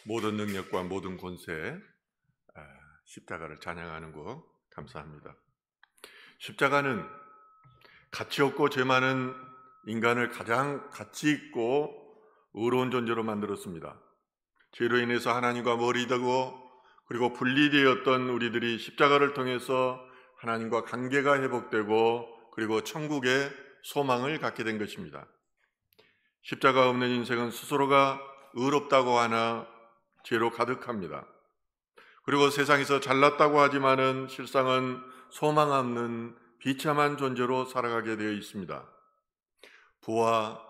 모든 능력과 모든 권세, 십자가를 찬양하는 거 감사합니다. 십자가는 가치 없고 죄 많은 인간을 가장 가치 있고 의로운 존재로 만들었습니다. 죄로 인해서 하나님과 멀리 되고 그리고 분리되었던 우리들이 십자가를 통해서 하나님과 관계가 회복되고 그리고 천국의 소망을 갖게 된 것입니다. 십자가 없는 인생은 스스로가 의롭다고 하나 죄로 가득합니다. 그리고 세상에서 잘났다고 하지만은 실상은 소망 없는 비참한 존재로 살아가게 되어 있습니다. 부와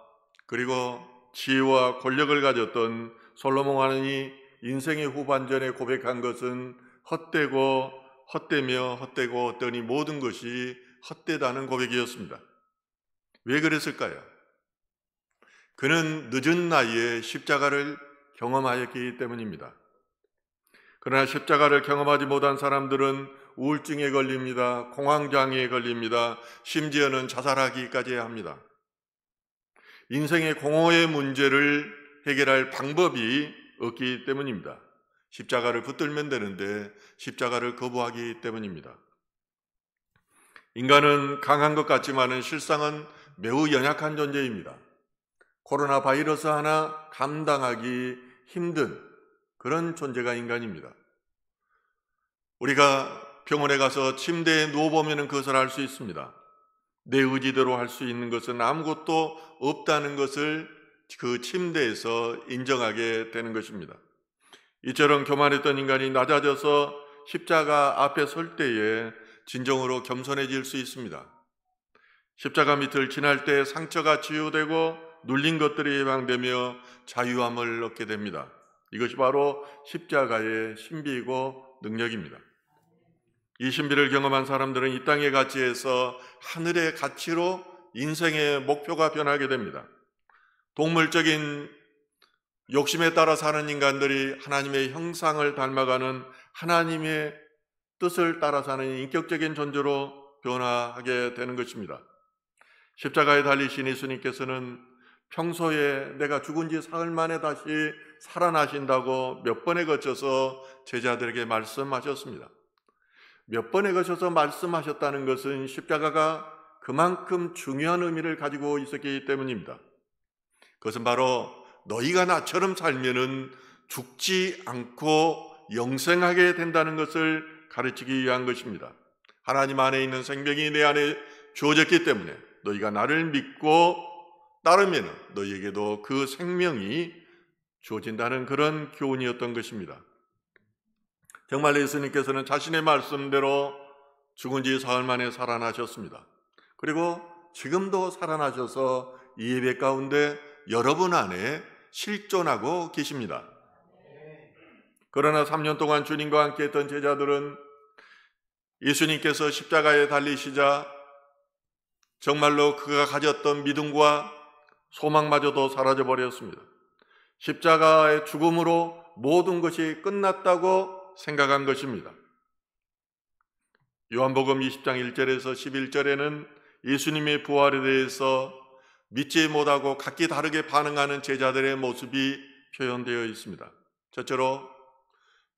그리고 지혜와 권력을 가졌던 솔로몬 왕이 인생의 후반전에 고백한 것은 헛되며 헛되고 헛되니 모든 것이 헛되다는 고백이었습니다. 왜 그랬을까요? 그는 늦은 나이에 십자가를 경험하였기 때문입니다. 그러나 십자가를 경험하지 못한 사람들은 우울증에 걸립니다. 공황장애에 걸립니다. 심지어는 자살하기까지 합니다. 인생의 공허의 문제를 해결할 방법이 없기 때문입니다. 십자가를 붙들면 되는데 십자가를 거부하기 때문입니다. 인간은 강한 것 같지만은 실상은 매우 연약한 존재입니다. 코로나 바이러스 하나 감당하기 힘든 그런 존재가 인간입니다. 우리가 병원에 가서 침대에 누워보면 그것을 알 수 있습니다. 내 의지대로 할 수 있는 것은 아무것도 없다는 것을 그 침대에서 인정하게 되는 것입니다. 이처럼 교만했던 인간이 낮아져서 십자가 앞에 설 때에 진정으로 겸손해질 수 있습니다. 십자가 밑을 지날 때 상처가 치유되고 눌린 것들이 예방되며 자유함을 얻게 됩니다. 이것이 바로 십자가의 신비이고 능력입니다. 이 신비를 경험한 사람들은 이 땅의 가치에서 하늘의 가치로 인생의 목표가 변하게 됩니다. 동물적인 욕심에 따라 사는 인간들이 하나님의 형상을 닮아가는 하나님의 뜻을 따라 사는 인격적인 존재로 변화하게 되는 것입니다. 십자가에 달리신 예수님께서는 평소에 내가 죽은 지 사흘 만에 다시 살아나신다고 몇 번에 거쳐서 제자들에게 말씀하셨습니다. 몇 번에 거쳐서 말씀하셨다는 것은 십자가가 그만큼 중요한 의미를 가지고 있었기 때문입니다. 그것은 바로 너희가 나처럼 살면은 죽지 않고 영생하게 된다는 것을 가르치기 위한 것입니다. 하나님 안에 있는 생명이 내 안에 주어졌기 때문에 너희가 나를 믿고 따르면 너희에게도 그 생명이 주어진다는 그런 교훈이었던 것입니다. 정말 예수님께서는 자신의 말씀대로 죽은 지 사흘 만에 살아나셨습니다. 그리고 지금도 살아나셔서 이 예배 가운데 여러분 안에 실존하고 계십니다. 그러나 3년 동안 주님과 함께 했던 제자들은 예수님께서 십자가에 달리시자 정말로 그가 가졌던 믿음과 소망마저도 사라져버렸습니다. 십자가의 죽음으로 모든 것이 끝났다고 생각한 것입니다. 요한복음 20장 1절에서 11절에는 예수님의 부활에 대해서 믿지 못하고 각기 다르게 반응하는 제자들의 모습이 표현되어 있습니다. 첫째로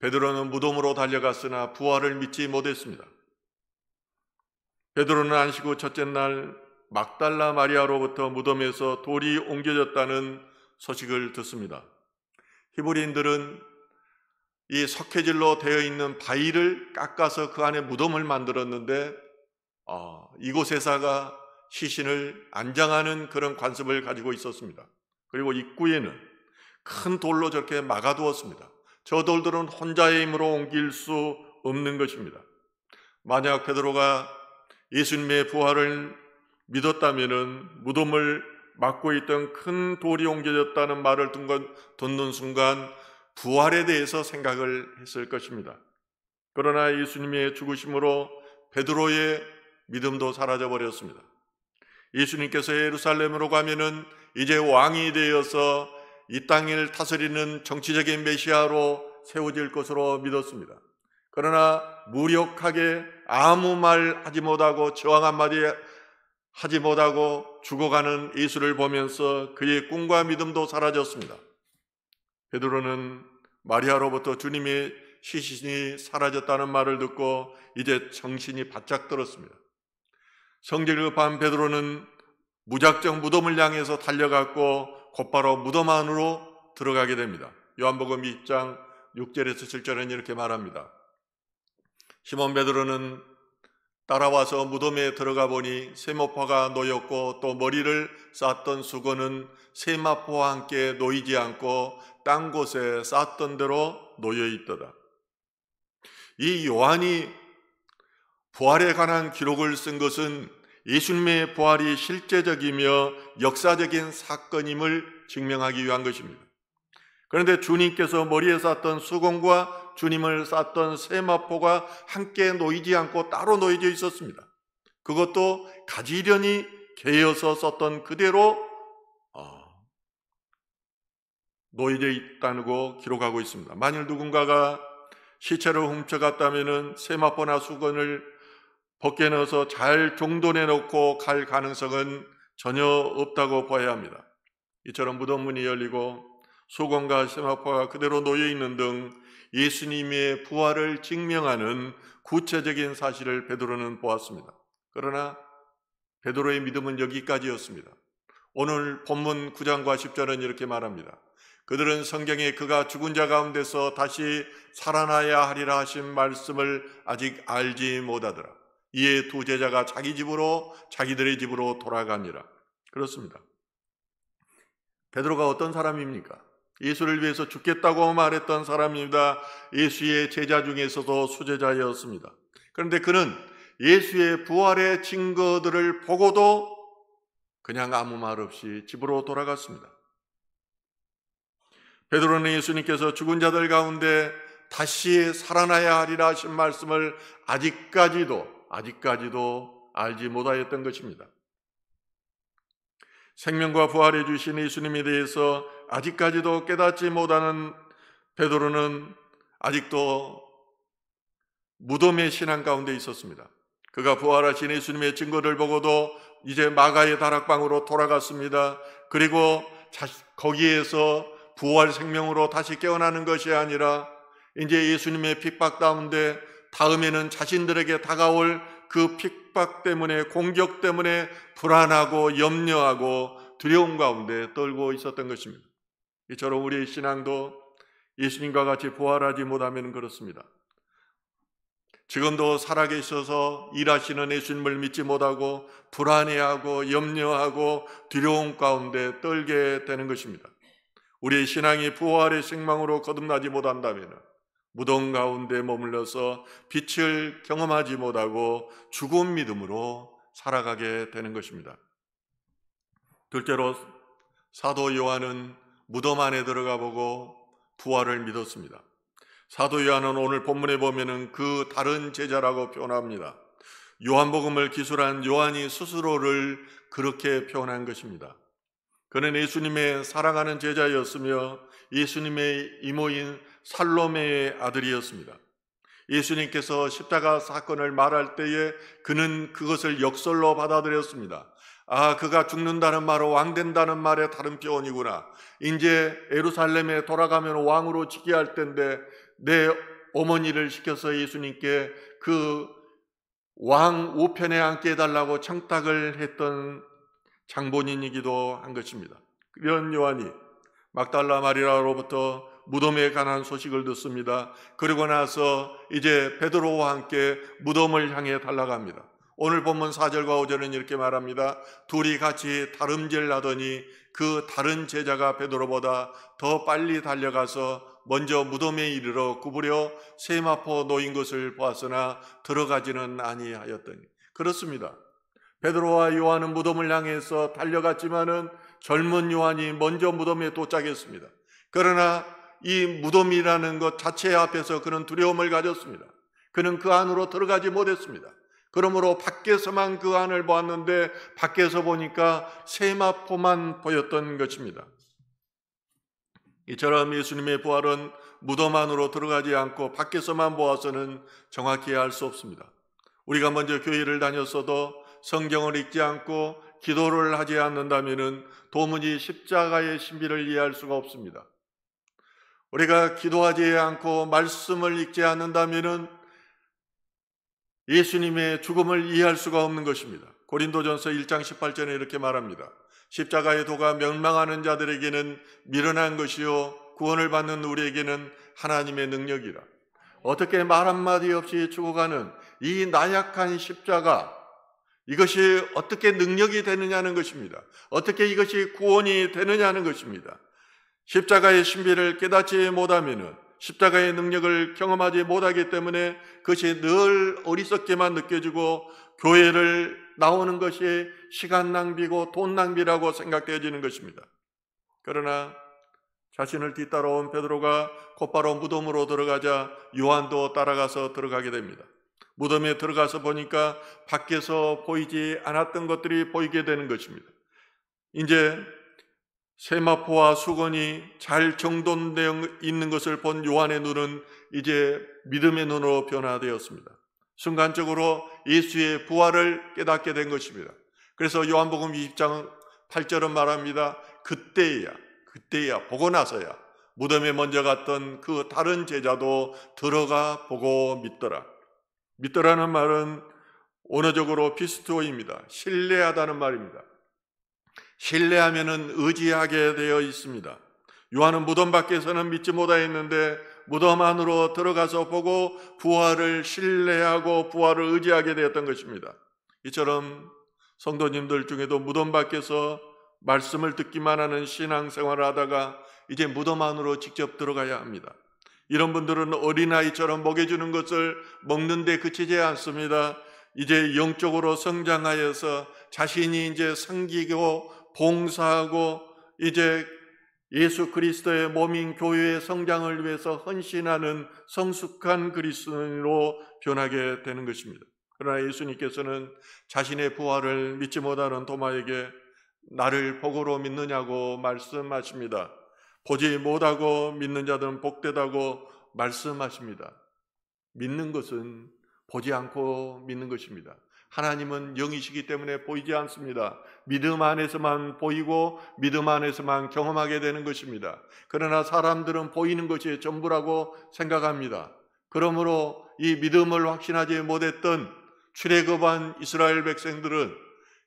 베드로는 무덤으로 달려갔으나 부활을 믿지 못했습니다. 베드로는 안식 후 첫째 날 막달라 마리아로부터 무덤에서 돌이 옮겨졌다는 소식을 듣습니다. 히브리인들은 이 석회질로 되어 있는 바위를 깎아서 그 안에 무덤을 만들었는데 이곳에다가 시신을 안장하는 그런 관습을 가지고 있었습니다. 그리고 입구에는 큰 돌로 저렇게 막아두었습니다. 저 돌들은 혼자의 힘으로 옮길 수 없는 것입니다. 만약 베드로가 예수님의 부활을 믿었다면 무덤을 막고 있던 큰 돌이 옮겨졌다는 말을 듣는 순간 부활에 대해서 생각을 했을 것입니다. 그러나 예수님의 죽으심으로 베드로의 믿음도 사라져버렸습니다. 예수님께서 예루살렘으로 가면은 이제 왕이 되어서 이 땅을 다스리는 정치적인 메시아로 세워질 것으로 믿었습니다. 그러나 무력하게 아무 말 하지 못하고 저항 한마디 하지 못하고 죽어가는 예수를 보면서 그의 꿈과 믿음도 사라졌습니다. 베드로는 마리아로부터 주님의 시신이 사라졌다는 말을 듣고 이제 정신이 바짝 들었습니다. 성질 급한 베드로는 무작정 무덤을 향해서 달려갔고 곧바로 무덤 안으로 들어가게 됩니다. 요한복음 2장 6절에서 7절은 이렇게 말합니다. 시몬 베드로는 따라와서 무덤에 들어가 보니 세마포가 놓였고 또 머리를 쌓았던 수건은 세마포와 함께 놓이지 않고 딴 곳에 쌓았던 대로 놓여 있더라. 이 요한이 부활에 관한 기록을 쓴 것은 예수님의 부활이 실제적이며 역사적인 사건임을 증명하기 위한 것입니다. 그런데 주님께서 머리에 쌓았던 수건과 주님을 쌓았던 세마포가 함께 놓이지 않고 따로 놓여져 있었습니다. 그것도 가지런히 개어서 썼던 그대로 놓여져 있다고 기록하고 있습니다. 만일 누군가가 시체를 훔쳐갔다면 세마포나 수건을 벗겨 넣어서 잘 종돈해 놓고 갈 가능성은 전혀 없다고 봐야 합니다. 이처럼 무덤 문이 열리고 수건과 세마포가 그대로 놓여 있는 등 예수님의 부활을 증명하는 구체적인 사실을 베드로는 보았습니다. 그러나 베드로의 믿음은 여기까지였습니다. 오늘 본문 9장과 10절은 이렇게 말합니다. 그들은 성경에 그가 죽은 자 가운데서 다시 살아나야 하리라 하신 말씀을 아직 알지 못하더라. 이에 두 제자가 자기들의 집으로 돌아가니라. 그렇습니다. 베드로가 어떤 사람입니까? 예수를 위해서 죽겠다고 말했던 사람입니다. 예수의 제자 중에서도 수제자였습니다. 그런데 그는 예수의 부활의 증거들을 보고도 그냥 아무 말 없이 집으로 돌아갔습니다. 베드로는 예수님께서 죽은 자들 가운데 다시 살아나야 하리라 하신 말씀을 아직까지도 알지 못하였던 것입니다. 생명과 부활해 주신 예수님에 대해서 아직까지도 깨닫지 못하는 베드로는 아직도 무덤의 신앙 가운데 있었습니다. 그가 부활하신 예수님의 증거를 보고도 이제 마가의 다락방으로 돌아갔습니다. 그리고 거기에서 부활 생명으로 다시 깨어나는 것이 아니라 이제 예수님의 핍박 가운데 다음에는 자신들에게 다가올 그 핍박 때문에, 공격 때문에 불안하고 염려하고 두려움 가운데 떨고 있었던 것입니다. 이처럼 우리의 신앙도 예수님과 같이 부활하지 못하면 그렇습니다. 지금도 살아계셔서 일하시는 예수님을 믿지 못하고 불안해하고 염려하고 두려움 가운데 떨게 되는 것입니다. 우리의 신앙이 부활의 생망으로 거듭나지 못한다면 무덤 가운데 머물러서 빛을 경험하지 못하고 죽은 믿음으로 살아가게 되는 것입니다. 둘째로 사도 요한은 무덤 안에 들어가 보고 부활을 믿었습니다. 사도 요한은 오늘 본문에 보면은 그 다른 제자라고 표현합니다. 요한복음을 기술한 요한이 스스로를 그렇게 표현한 것입니다. 그는 예수님의 사랑하는 제자였으며 예수님의 이모인 살로메의 아들이었습니다. 예수님께서 십자가 사건을 말할 때에 그는 그것을 역설로 받아들였습니다. 그가 죽는다는 말은 왕된다는 말의 다른 표현이구나. 이제 예루살렘에 돌아가면 왕으로 지게 할 텐데 내 어머니를 시켜서 예수님께 그 왕 우편에 앉게 해달라고 청탁을 했던 장본인이기도 한 것입니다. 이런 요한이 막달라 마리아로부터 무덤에 관한 소식을 듣습니다. 그리고 나서 이제 베드로와 함께 무덤을 향해 달려갑니다. 오늘 본문 4절과 5절은 이렇게 말합니다. 둘이 같이 다름질 나더니 그 다른 제자가 베드로보다 더 빨리 달려가서 먼저 무덤에 이르러 구부려 세마포 놓인 것을 보았으나 들어가지는 아니하였더니. 그렇습니다. 베드로와 요한은 무덤을 향해서 달려갔지만은 젊은 요한이 먼저 무덤에 도착했습니다. 그러나 이 무덤이라는 것 자체 앞에서 그는 두려움을 가졌습니다. 그는 그 안으로 들어가지 못했습니다. 그러므로 밖에서만 그 안을 보았는데 밖에서 보니까 세마포만 보였던 것입니다. 이처럼 예수님의 부활은 무덤 안으로 들어가지 않고 밖에서만 보아서는 정확히 알 수 없습니다. 우리가 먼저 교회를 다녔어도 성경을 읽지 않고 기도를 하지 않는다면 도무지 십자가의 신비를 이해할 수가 없습니다. 우리가 기도하지 않고 말씀을 읽지 않는다면은 예수님의 죽음을 이해할 수가 없는 것입니다. 고린도전서 1장 18절에 이렇게 말합니다. 십자가의 도가 멸망하는 자들에게는 미련한 것이요 구원을 받는 우리에게는 하나님의 능력이라. 어떻게 말 한마디 없이 죽어가는 이 나약한 십자가, 이것이 어떻게 능력이 되느냐는 것입니다. 어떻게 이것이 구원이 되느냐는 것입니다. 십자가의 신비를 깨닫지 못하면, 십자가의 능력을 경험하지 못하기 때문에 그것이 늘 어리석게만 느껴지고 교회를 나오는 것이 시간 낭비고 돈 낭비라고 생각되어지는 것입니다. 그러나 자신을 뒤따라온 베드로가 곧바로 무덤으로 들어가자 요한도 따라가서 들어가게 됩니다. 무덤에 들어가서 보니까 밖에서 보이지 않았던 것들이 보이게 되는 것입니다. 이제 세마포와 수건이 잘 정돈되어 있는 것을 본 요한의 눈은 이제 믿음의 눈으로 변화되었습니다. 순간적으로 예수의 부활을 깨닫게 된 것입니다. 그래서 요한복음 20장 8절은 말합니다. 그때야 보고 나서야 무덤에 먼저 갔던 그 다른 제자도 들어가 보고 믿더라. 믿더라는 말은 언어적으로 피스토입니다. 신뢰하다는 말입니다. 신뢰하면은 의지하게 되어 있습니다. 요한은 무덤 밖에서는 믿지 못하였는데 무덤 안으로 들어가서 보고 부활을 신뢰하고 부활을 의지하게 되었던 것입니다. 이처럼 성도님들 중에도 무덤 밖에서 말씀을 듣기만 하는 신앙생활을 하다가 이제 무덤 안으로 직접 들어가야 합니다. 이런 분들은 어린아이처럼 먹여주는 것을 먹는 데 그치지 않습니다. 이제 영적으로 성장하여서 자신이 이제 섬기고 봉사하고 이제 예수 그리스도의 몸인 교회의 성장을 위해서 헌신하는 성숙한 그리스도인으로 변하게 되는 것입니다. 그러나 예수님께서는 자신의 부활을 믿지 못하는 도마에게 나를 복으로 믿느냐고 말씀하십니다. 보지 못하고 믿는 자들은 복되다고 말씀하십니다. 믿는 것은 보지 않고 믿는 것입니다. 하나님은 영이시기 때문에 보이지 않습니다. 믿음 안에서만 보이고 믿음 안에서만 경험하게 되는 것입니다. 그러나 사람들은 보이는 것이 전부라고 생각합니다. 그러므로 이 믿음을 확신하지 못했던 출애굽한 이스라엘 백성들은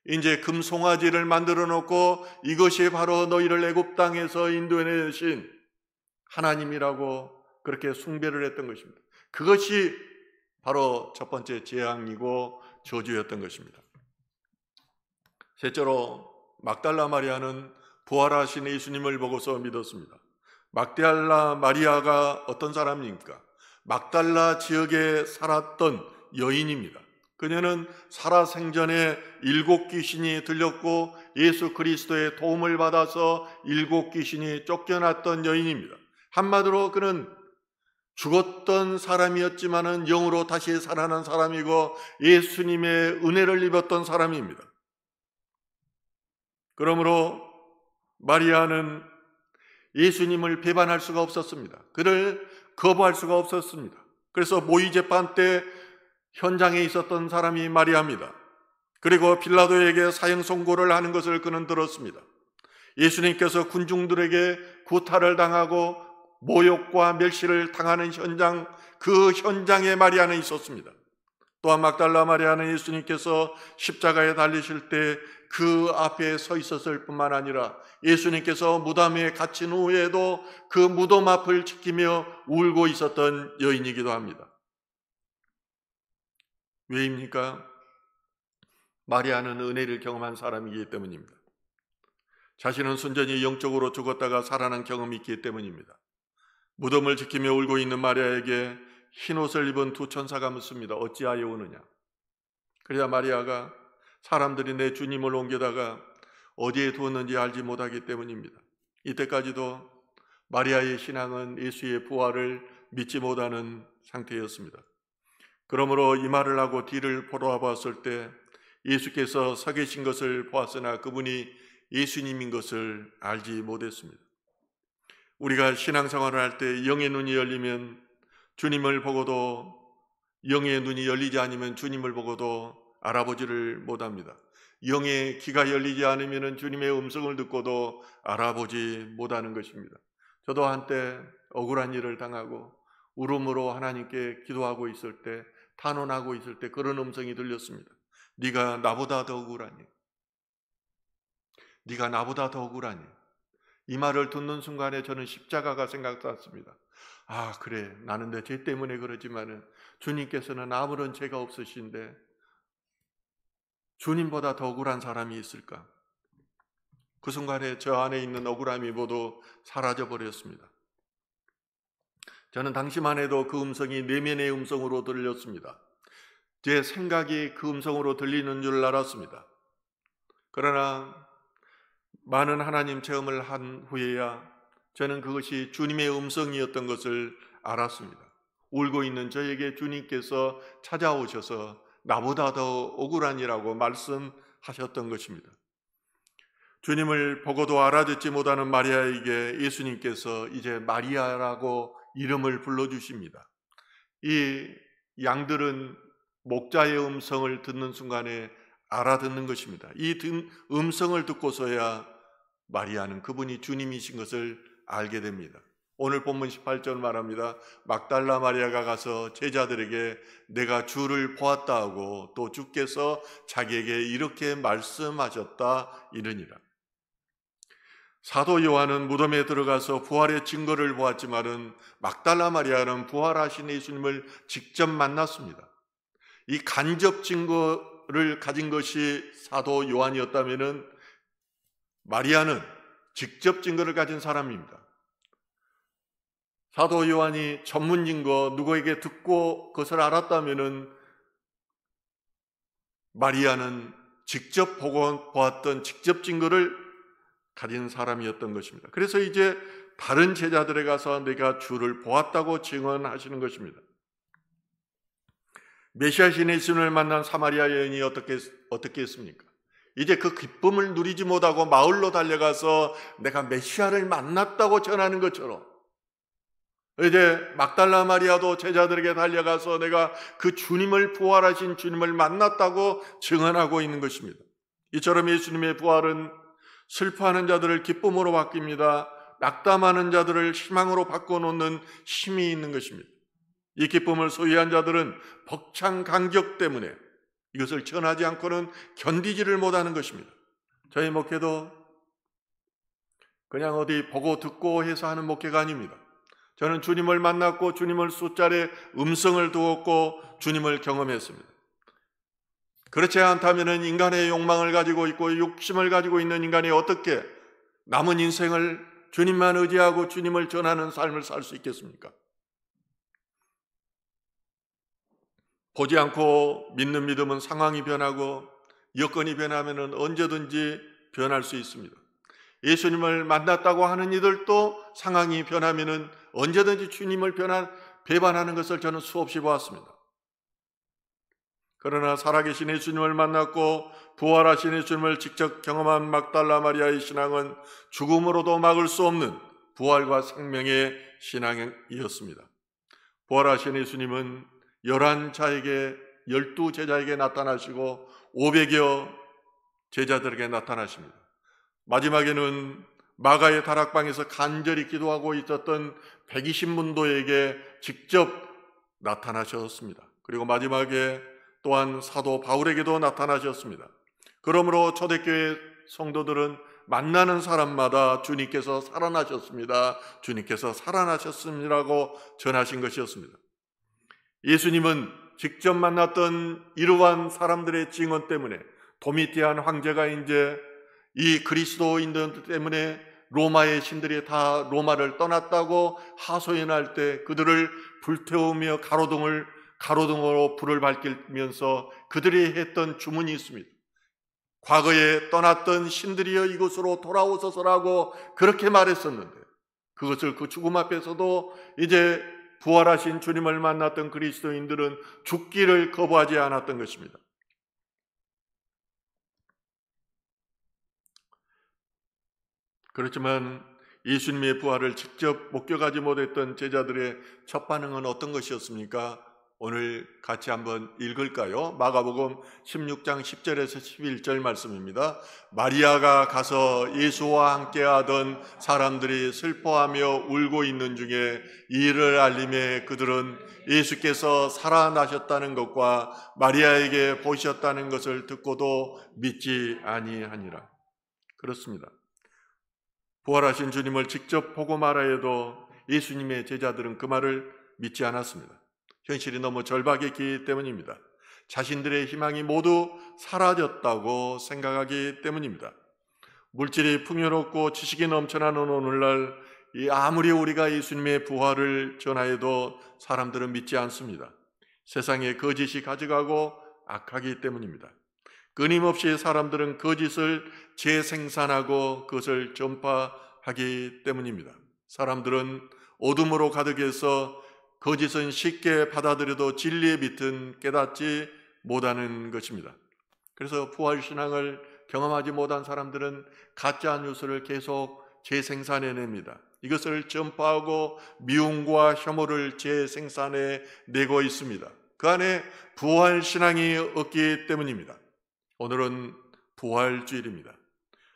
이제 금송아지를 만들어 놓고 이것이 바로 너희를 애굽 땅에서 인도해내신 하나님이라고 그렇게 숭배를 했던 것입니다. 그것이 바로 첫 번째 재앙이고 저주였던 것입니다. 셋째로 막달라 마리아는 부활하신 예수님을 보고서 믿었습니다. 막달라 마리아가 어떤 사람입니까? 막달라 지역에 살았던 여인입니다. 그녀는 살아생전에 7 귀신이 들렸고 예수 그리스도의 도움을 받아서 7 귀신이 쫓겨났던 여인입니다. 한마디로 그는 죽었던 사람이었지만은 영으로 다시 살아난 사람이고 예수님의 은혜를 입었던 사람입니다. 그러므로 마리아는 예수님을 배반할 수가 없었습니다. 그를 거부할 수가 없었습니다. 그래서 모의재판 때 현장에 있었던 사람이 마리아입니다. 그리고 빌라도에게 사형 선고를 하는 것을 그는 들었습니다. 예수님께서 군중들에게 구타를 당하고 모욕과 멸시를 당하는 현장, 그 현장에 마리아는 있었습니다. 또한 막달라 마리아는 예수님께서 십자가에 달리실 때 그 앞에 서 있었을 뿐만 아니라 예수님께서 무덤에 갇힌 후에도 그 무덤 앞을 지키며 울고 있었던 여인이기도 합니다. 왜입니까? 마리아는 은혜를 경험한 사람이기 때문입니다. 자신은 순전히 영적으로 죽었다가 살아난 경험이 있기 때문입니다. 무덤을 지키며 울고 있는 마리아에게 흰옷을 입은 2 천사가 묻습니다. 어찌하여 우느냐? 그래야 마리아가 사람들이 내 주님을 옮겨다가 어디에 두었는지 알지 못하기 때문입니다. 이때까지도 마리아의 신앙은 예수의 부활을 믿지 못하는 상태였습니다. 그러므로 이 말을 하고 뒤를 돌아봤을 때 예수께서 서 계신 것을 보았으나 그분이 예수님인 것을 알지 못했습니다. 우리가 신앙생활을 할 때 영의 눈이 열리면 주님을 보고도, 영의 눈이 열리지 않으면 주님을 보고도 알아보지를 못합니다. 영의 귀가 열리지 않으면 주님의 음성을 듣고도 알아보지 못하는 것입니다. 저도 한때 억울한 일을 당하고 울음으로 하나님께 기도하고 있을 때, 탄원하고 있을 때 그런 음성이 들렸습니다. 네가 나보다 더 억울하니? 네가 나보다 더 억울하니? 이 말을 듣는 순간에 저는 십자가가 생각났습니다. 아, 그래, 나는 내 죄 때문에 그러지만은 주님께서는 아무런 죄가 없으신데 주님보다 더 억울한 사람이 있을까? 그 순간에 저 안에 있는 억울함이 모두 사라져 버렸습니다. 저는 당시만 해도 그 음성이 내면의 음성으로 들렸습니다. 제 생각이 그 음성으로 들리는 줄 알았습니다. 그러나 많은 하나님 체험을 한 후에야 저는 그것이 주님의 음성이었던 것을 알았습니다. 울고 있는 저에게 주님께서 찾아오셔서 나보다 더 억울하니라고 말씀하셨던 것입니다. 주님을 보고도 알아듣지 못하는 마리아에게 예수님께서 이제 마리아라고 이름을 불러주십니다. 이 양들은 목자의 음성을 듣는 순간에 알아듣는 것입니다. 이 음성을 듣고서야 마리아는 그분이 주님이신 것을 알게 됩니다. 오늘 본문 18절 말합니다. 막달라 마리아가 가서 제자들에게 내가 주를 보았다 하고 또 주께서 자기에게 이렇게 말씀하셨다 이르니라. 사도 요한은 무덤에 들어가서 부활의 증거를 보았지만은 막달라 마리아는 부활하신 예수님을 직접 만났습니다. 이 간접 증거를 가진 것이 사도 요한이었다면은 마리아는 직접 증거를 가진 사람입니다. 사도 요한이 전문 증거 누구에게 듣고 그것을 알았다면은 마리아는 직접 보고 보았던 직접 증거를 가진 사람이었던 것입니다. 그래서 이제 다른 제자들에 가서 내가 주를 보았다고 증언하시는 것입니다. 메시아신 예수님을 만난 사마리아 여인이 어떻게 했습니까? 이제 그 기쁨을 누리지 못하고 마을로 달려가서 내가 메시아를 만났다고 전하는 것처럼 이제 막달라 마리아도 제자들에게 달려가서 내가 그 주님을 부활하신 주님을 만났다고 증언하고 있는 것입니다. 이처럼 예수님의 부활은 슬퍼하는 자들을 기쁨으로 바뀝니다. 낙담하는 자들을 희망으로 바꿔놓는 힘이 있는 것입니다. 이 기쁨을 소유한 자들은 벅찬 간격 때문에 이것을 전하지 않고는 견디지를 못하는 것입니다. 저희 목회도 그냥 어디 보고 듣고 해서 하는 목회가 아닙니다. 저는 주님을 만났고 주님을 수차례 음성을 두었고 주님을 경험했습니다. 그렇지 않다면 인간의 욕망을 가지고 있고 욕심을 가지고 있는 인간이 어떻게 남은 인생을 주님만 의지하고 주님을 전하는 삶을 살 수 있겠습니까? 보지 않고 믿는 믿음은 상황이 변하고 여건이 변하면 언제든지 변할 수 있습니다. 예수님을 만났다고 하는 이들도 상황이 변하면 언제든지 주님을 배반하는 것을 저는 수없이 보았습니다. 그러나 살아계신 예수님을 만났고 부활하신 예수님을 직접 경험한 막달라 마리아의 신앙은 죽음으로도 막을 수 없는 부활과 생명의 신앙이었습니다. 부활하신 예수님은 11자에게 12제자에게 나타나시고 500여 제자들에게 나타나십니다. 마지막에는 마가의 다락방에서 간절히 기도하고 있었던 120문도에게 직접 나타나셨습니다. 그리고 마지막에 또한 사도 바울에게도 나타나셨습니다. 그러므로 초대교회 성도들은 만나는 사람마다 주님께서 살아나셨습니다. 주님께서 살아나셨습니다라고 전하신 것이었습니다. 예수님은 직접 만났던 이러한 사람들의 증언 때문에 도미티안 황제가 이제 이 그리스도인들 때문에 로마의 신들이 다 로마를 떠났다고 하소연할 때 그들을 불태우며 가로등으로 불을 밝히면서 그들이 했던 주문이 있습니다. 과거에 떠났던 신들이여 이곳으로 돌아오소서라고 그렇게 말했었는데 그것을 그 죽음 앞에서도 이제 부활하신 주님을 만났던 그리스도인들은 죽기를 거부하지 않았던 것입니다. 그렇지만 예수님의 부활을 직접 목격하지 못했던 제자들의 첫 반응은 어떤 것이었습니까? 오늘 같이 한번 읽을까요? 마가복음 16장 10절에서 11절 말씀입니다. 마리아가 가서 예수와 함께 하던 사람들이 슬퍼하며 울고 있는 중에 이 일을 알림에 그들은 예수께서 살아나셨다는 것과 마리아에게 보이셨다는 것을 듣고도 믿지 아니하니라. 그렇습니다. 부활하신 주님을 직접 보고 말하 해도 예수님의 제자들은 그 말을 믿지 않았습니다. 현실이 너무 절박했기 때문입니다. 자신들의 희망이 모두 사라졌다고 생각하기 때문입니다. 물질이 풍요롭고 지식이 넘쳐나는 오늘날 아무리 우리가 예수님의 부활을 전하여도 사람들은 믿지 않습니다. 세상에 거짓이 가져가고 악하기 때문입니다. 끊임없이 사람들은 거짓을 재생산하고 그것을 전파하기 때문입니다. 사람들은 어둠으로 가득해서 거짓은 쉽게 받아들여도 진리의 빛은 깨닫지 못하는 것입니다. 그래서 부활신앙을 경험하지 못한 사람들은 가짜 뉴스를 계속 재생산해냅니다. 이것을 전파하고 미움과 혐오를 재생산해 내고 있습니다. 그 안에 부활신앙이 없기 때문입니다. 오늘은 부활주일입니다.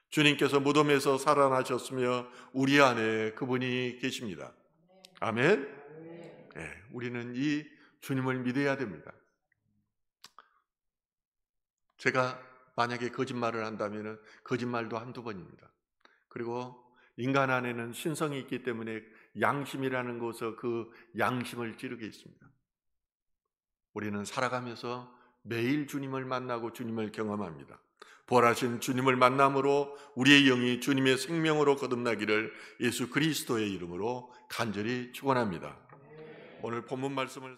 주님께서 무덤에서 살아나셨으며 우리 안에 그분이 계십니다. 아멘. 네, 우리는 이 주님을 믿어야 됩니다. 제가 만약에 거짓말을 한다면 거짓말도 한두 번입니다. 그리고 인간 안에는 신성이 있기 때문에 양심이라는 곳에서 그 양심을 찌르게 있습니다. 우리는 살아가면서 매일 주님을 만나고 주님을 경험합니다. 부활하신 주님을 만남으로 우리의 영이 주님의 생명으로 거듭나기를 예수 그리스도의 이름으로 간절히 축원합니다. 오늘 본문 말씀을